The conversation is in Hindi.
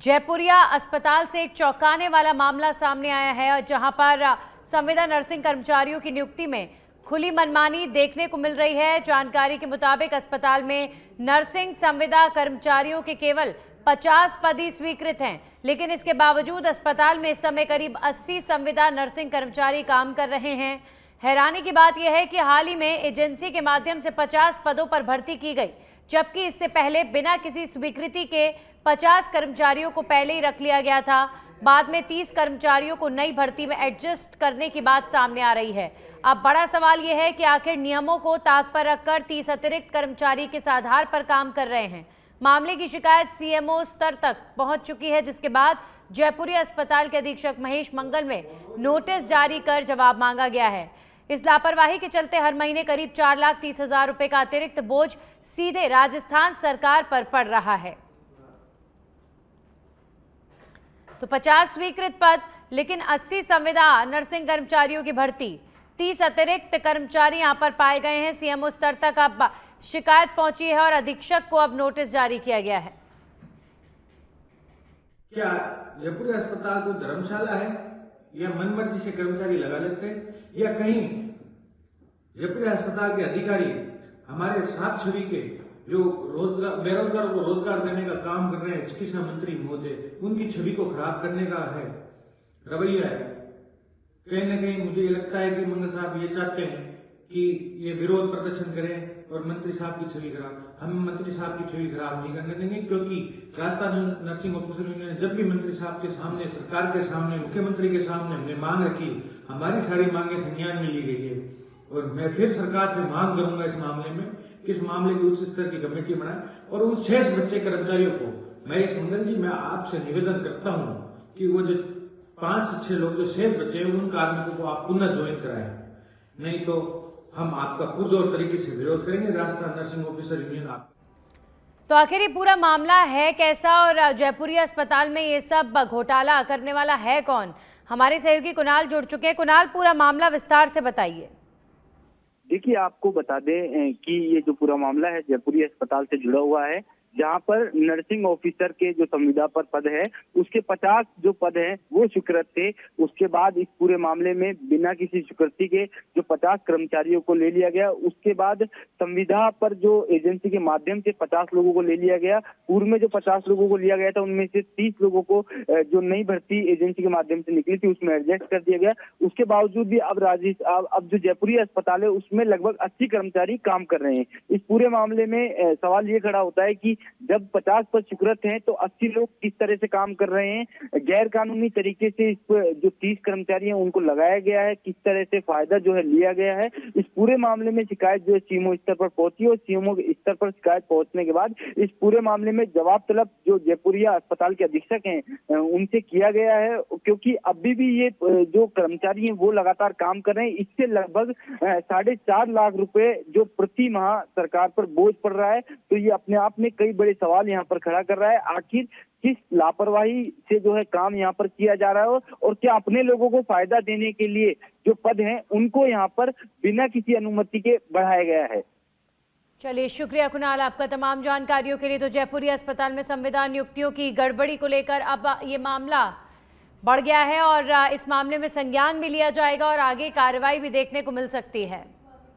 जयपुरिया अस्पताल से एक चौंकाने वाला मामला सामने आया है और जहां पर संविदा नर्सिंग कर्मचारियों की नियुक्ति में खुली मनमानी देखने को मिल रही है। जानकारी के मुताबिक अस्पताल में नर्सिंग संविदा कर्मचारियों के केवल 50 पद ही स्वीकृत हैं, लेकिन इसके बावजूद अस्पताल में इस समय करीब 80 संविदा नर्सिंग कर्मचारी काम कर रहे हैं। हैरानी की बात यह है कि हाल ही में एजेंसी के माध्यम से 50 पदों पर भर्ती की गई, जबकि इससे पहले बिना किसी स्वीकृति के 50 कर्मचारियों को पहले ही रख लिया गया था। बाद में 30 कर्मचारियों को नई भर्ती में एडजस्ट करने की बात सामने आ रही है। अब बड़ा सवाल यह है कि आखिर नियमों को ताक पर रखकर 30 अतिरिक्त कर्मचारी किस आधार पर काम कर रहे हैं। मामले की शिकायत सीएमओ स्तर तक पहुंच चुकी है, जिसके बाद जयपुरी अस्पताल के अधीक्षक महेश मंगल में नोटिस जारी कर जवाब मांगा गया है। इस लापरवाही के चलते हर महीने करीब 4,30,000 रुपए का अतिरिक्त बोझ सीधे राजस्थान सरकार पर पड़ रहा है। तो 50 स्वीकृत पद, लेकिन 80 संविदा नर्सिंग कर्मचारियों की भर्ती, 30 अतिरिक्त कर्मचारी यहां पर पाए गए हैं। सीएमओ स्तर तक अब शिकायत पहुंची है और अधीक्षक को अब नोटिस जारी किया गया है। क्या जयपुरी अस्पताल को धर्मशाला है या मनमर्जी से कर्मचारी लगा लेते हैं, या कहीं जयपुरी अस्पताल के अधिकारी हमारे साफ छवि के जो रोजगार बेरोजगारों को रोजगार देने का काम कर रहे हैं, चिकित्सा मंत्री महोदय, उनकी छवि को खराब करने का है रवैया है। कहीं ना कहीं मुझे ये लगता है कि मंगल साहब ये चाहते हैं कि ये विरोध प्रदर्शन करें और मंत्री साहब की छवि खराब। हम मंत्री साहब की छवि खराब नहीं करने देंगे, क्योंकि राजस्थान नर्सिंग ऑफिसर यूनियन ने जब भी मंत्री साहब के सामने, सरकार के सामने, मुख्यमंत्री के सामने हमने मांग रखी, हमारी सारी मांगे संज्ञान में ली गई है। और मैं फिर सरकार से मांग करूंगा इस मामले में कि इस मामले की उच्च स्तर की कमेटी बनाए और उन शेष बच्चे कर्मचारियों को, महेश मंगल जी, मैं आपसे निवेदन करता हूं कि वो जो 5 से 6 लोग जो शेष बच्चे हैं, उन कार्मिकों को आप पुनः ज्वाइन कराएं, नहीं तो हम आपका पुरजोर तरीके से विरोध करेंगे। राजस्थान नर्सिंग ऑफिसर यूनियन आप। तो आखिर ये पूरा मामला है कैसा और जयपुरी अस्पताल में ये सब घोटाला करने वाला है कौन? हमारे सहयोगी कुणाल जुड़ चुके हैं। कुणाल, पूरा मामला विस्तार से बताइए। देखिए, आपको बता दें कि ये जो पूरा मामला है जयपुरी अस्पताल से जुड़ा हुआ है, जहां पर नर्सिंग ऑफिसर के जो संविदा पर पद है उसके 50 जो पद हैं वो स्वीकृत थे। उसके बाद इस पूरे मामले में बिना किसी स्वीकृति के जो 50 कर्मचारियों को ले लिया गया। उसके बाद संविदा पर जो एजेंसी के माध्यम से 50 लोगों को ले लिया गया। पूर्व में जो 50 लोगों को लिया गया था उनमें से 30 लोगों को जो नई भर्ती एजेंसी के माध्यम से निकली थी उसमें एडजस्ट कर दिया गया। उसके बावजूद भी अब जो जयपुरी अस्पताल है उसमें लगभग 80 कर्मचारी काम कर रहे हैं। इस पूरे मामले में सवाल ये खड़ा होता है कि जब 50 पद स्वीकृत हैं तो 80 लोग किस तरह से काम कर रहे हैं। गैर कानूनी तरीके से इस जो 30 कर्मचारी हैं उनको लगाया गया है, किस तरह से फायदा जो है लिया गया है। इस पूरे मामले में शिकायत जो है सीएमओ स्तर पर पहुंची और सीएमओ स्तर पर शिकायत पहुंचने के बाद इस पूरे मामले में जवाब तलब जो जयपुरिया अस्पताल के अधीक्षक हैं उनसे किया गया है, क्योंकि अभी भी ये जो कर्मचारी हैं वो लगातार काम कर रहे हैं। इससे लगभग 4.5 लाख रुपए जो प्रति माह सरकार पर बोझ पड़ रहा है। तो ये अपने आप में कई बड़े सवाल यहाँ पर खड़ा कर रहा है। आखिर किस लापरवाही से जो है काम यहाँ पर किया जा रहा है और क्या अपने लोगों को फायदा देने के लिए जो पद हैं उनको यहाँ पर बिना किसी अनुमति के बढ़ाया गया है। चलिए, शुक्रिया कुणाल आपका तमाम जानकारियों के लिए। तो जयपुरी अस्पताल में संविदा नियुक्तियों की गड़बड़ी को लेकर अब ये मामला बढ़ गया है और इस मामले में संज्ञान भी लिया जाएगा और आगे कार्रवाई भी देखने को मिल सकती है।